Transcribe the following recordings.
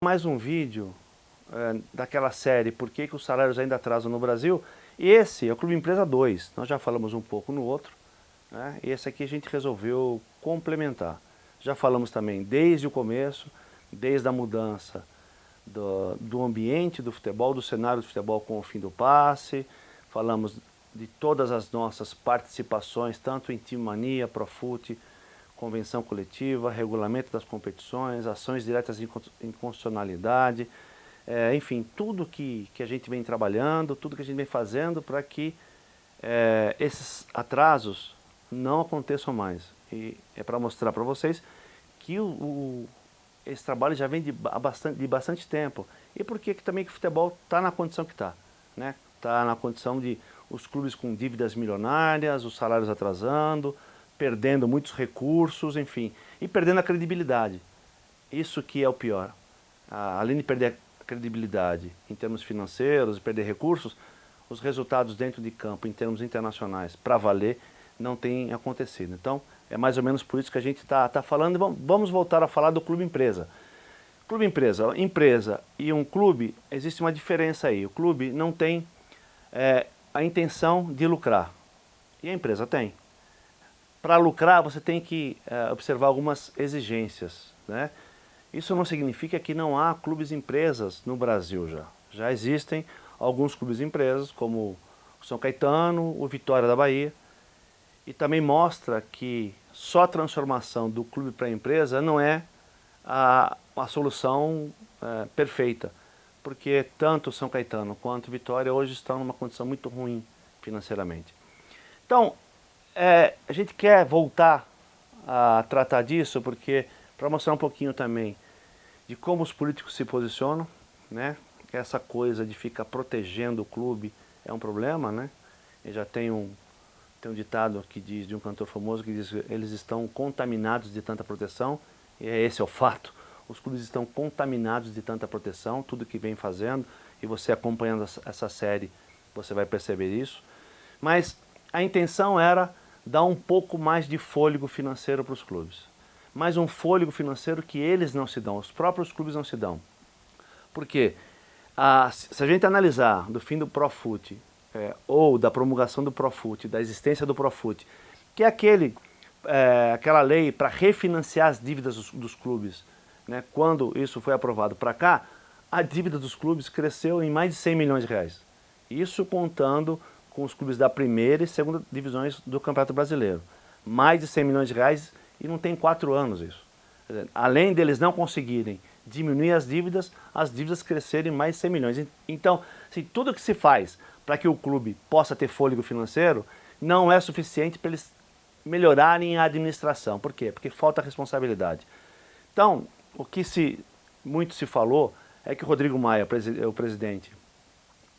Mais um vídeo daquela série Por que os salários ainda atrasam no Brasil. E esse é o Clube Empresa 2, nós já falamos um pouco no outro, né? E esse aqui a gente resolveu complementar. Já falamos também desde o começo, desde a mudança do ambiente do futebol, do cenário do futebol com o fim do passe, falamos de todas as nossas participações, tanto em Time Mania, Profut, convenção coletiva, regulamento das competições, ações diretas de inconstitucionalidade, enfim, tudo que a gente vem trabalhando, tudo que a gente vem fazendo para que esses atrasos não aconteçam mais. E é para mostrar para vocês que esse trabalho já vem de bastante tempo. E por que também que o futebol está na condição que está, né? Está na condição de os clubes com dívidas milionárias, os salários atrasando, perdendo muitos recursos, enfim, e perdendo a credibilidade. Isso que é o pior. Além de perder a credibilidade em termos financeiros e perder recursos, os resultados dentro de campo, em termos internacionais, para valer, não têm acontecido. Então, é mais ou menos por isso que a gente está falando. E vamos voltar a falar do Clube Empresa. Clube Empresa, empresa e um clube, existe uma diferença aí. O clube não tem a intenção de lucrar, e a empresa tem. Para lucrar, você tem que observar algumas exigências, né? Isso não significa que não há clubes empresas no Brasil já. Já existem alguns clubes empresas, como o São Caetano, o Vitória da Bahia, e também mostra que só a transformação do clube para a empresa não é a solução perfeita, porque tanto o São Caetano quanto o Vitória hoje estão numa condição muito ruim financeiramente. Então, a gente quer voltar a tratar disso porque para mostrar um pouquinho também de como os políticos se posicionam, né? Essa coisa de ficar protegendo o clube é um problema, né? E já tem um ditado que diz, de um cantor famoso, que diz que eles estão contaminados de tanta proteção, e esse é o fato. Os clubes estão contaminados de tanta proteção, tudo que vem fazendo, e você acompanhando essa série, você vai perceber isso. Mas a intenção era dar um pouco mais de fôlego financeiro para os clubes. Mas um fôlego financeiro que eles não se dão, os próprios clubes não se dão. Porque se a gente analisar do fim do Profut, ou da promulgação do Profut, da existência do Profut, que é aquela lei para refinanciar as dívidas dos clubes, né? Quando isso foi aprovado para cá, a dívida dos clubes cresceu em mais de 100 milhões de reais. Isso contando com os clubes da primeira e segunda divisões do Campeonato Brasileiro. Mais de 100 milhões de reais e não tem 4 anos isso. Além deles não conseguirem diminuir as dívidas crescerem mais de 100 milhões. Então, assim, tudo que se faz para que o clube possa ter fôlego financeiro não é suficiente para eles melhorarem a administração. Por quê? Porque falta responsabilidade. Então, o que muito se falou é que o Rodrigo Maia, o presidente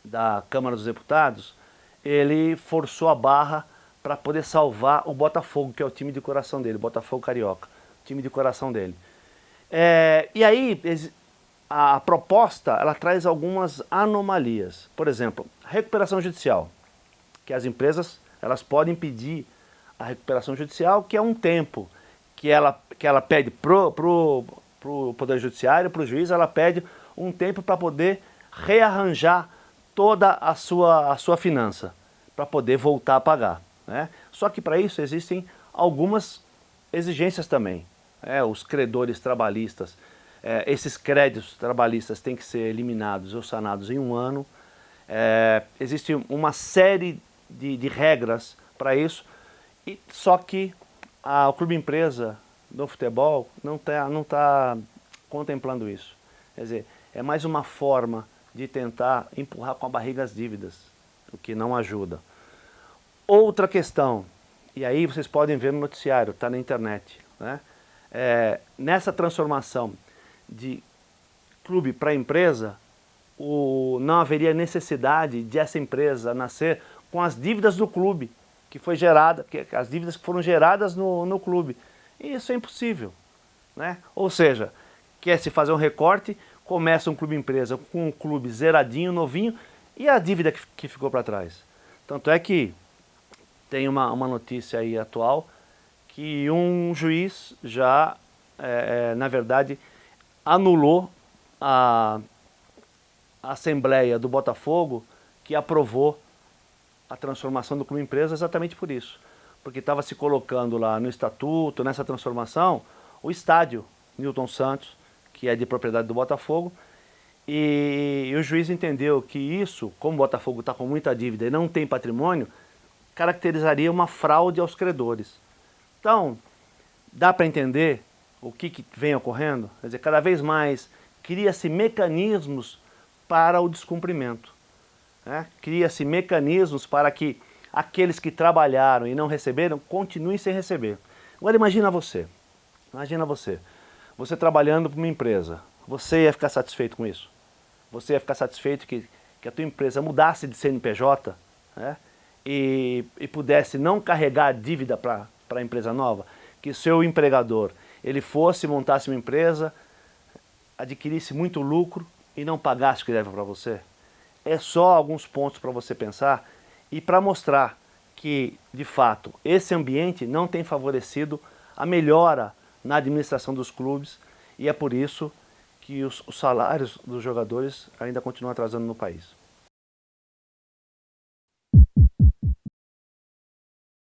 da Câmara dos Deputados, ele forçou a barra para poder salvar o Botafogo, que é o time de coração dele, Botafogo Carioca, time de coração dele. E aí, a proposta, ela traz algumas anomalias. Por exemplo, recuperação judicial, que as empresas, elas podem pedir a recuperação judicial, que é um tempo que ela pede pro Poder Judiciário, para o juiz, ela pede um tempo para poder rearranjar toda a sua finança, para poder voltar a pagar, né? Só que para isso existem algumas exigências também. Os credores trabalhistas, esses créditos trabalhistas têm que ser eliminados ou sanados em 1 ano. Existe uma série de regras para isso, só que o Clube Empresa do futebol não tá contemplando isso. Quer dizer, é mais uma forma de tentar empurrar com a barriga as dívidas, o que não ajuda. Outra questão, e aí vocês podem ver no noticiário, está na internet, né? Nessa transformação de clube para empresa, não haveria necessidade de essa empresa nascer com as dívidas do clube, que foi gerada, as dívidas que foram geradas no clube. E isso é impossível, né? Ou seja, quer se fazer um recorte, começa um clube empresa com um clube zeradinho, novinho, e a dívida que ficou para trás. Tanto é que tem uma notícia aí atual que um juiz já, na verdade, anulou a Assembleia do Botafogo que aprovou a transformação do clube empresa exatamente por isso. Porque estava se colocando lá no estatuto, nessa transformação, o estádio Newton Santos, que é de propriedade do Botafogo, e o juiz entendeu que isso, como o Botafogo está com muita dívida e não tem patrimônio, caracterizaria uma fraude aos credores. Então, dá para entender o que vem ocorrendo? Quer dizer, cada vez mais cria-se mecanismos para o descumprimento. Né? Cria-se mecanismos para que aqueles que trabalharam e não receberam continuem sem receber. Agora imagina você trabalhando para uma empresa, você ia ficar satisfeito com isso? Você ia ficar satisfeito que a tua empresa mudasse de CNPJ, né? e pudesse não carregar dívida para a empresa nova? Que seu empregador, ele fosse, montasse uma empresa, adquirisse muito lucro e não pagasse o que deve para você? É só alguns pontos para você pensar e para mostrar que, de fato, esse ambiente não tem favorecido a melhora na administração dos clubes e é por isso que os salários dos jogadores ainda continuam atrasando no país.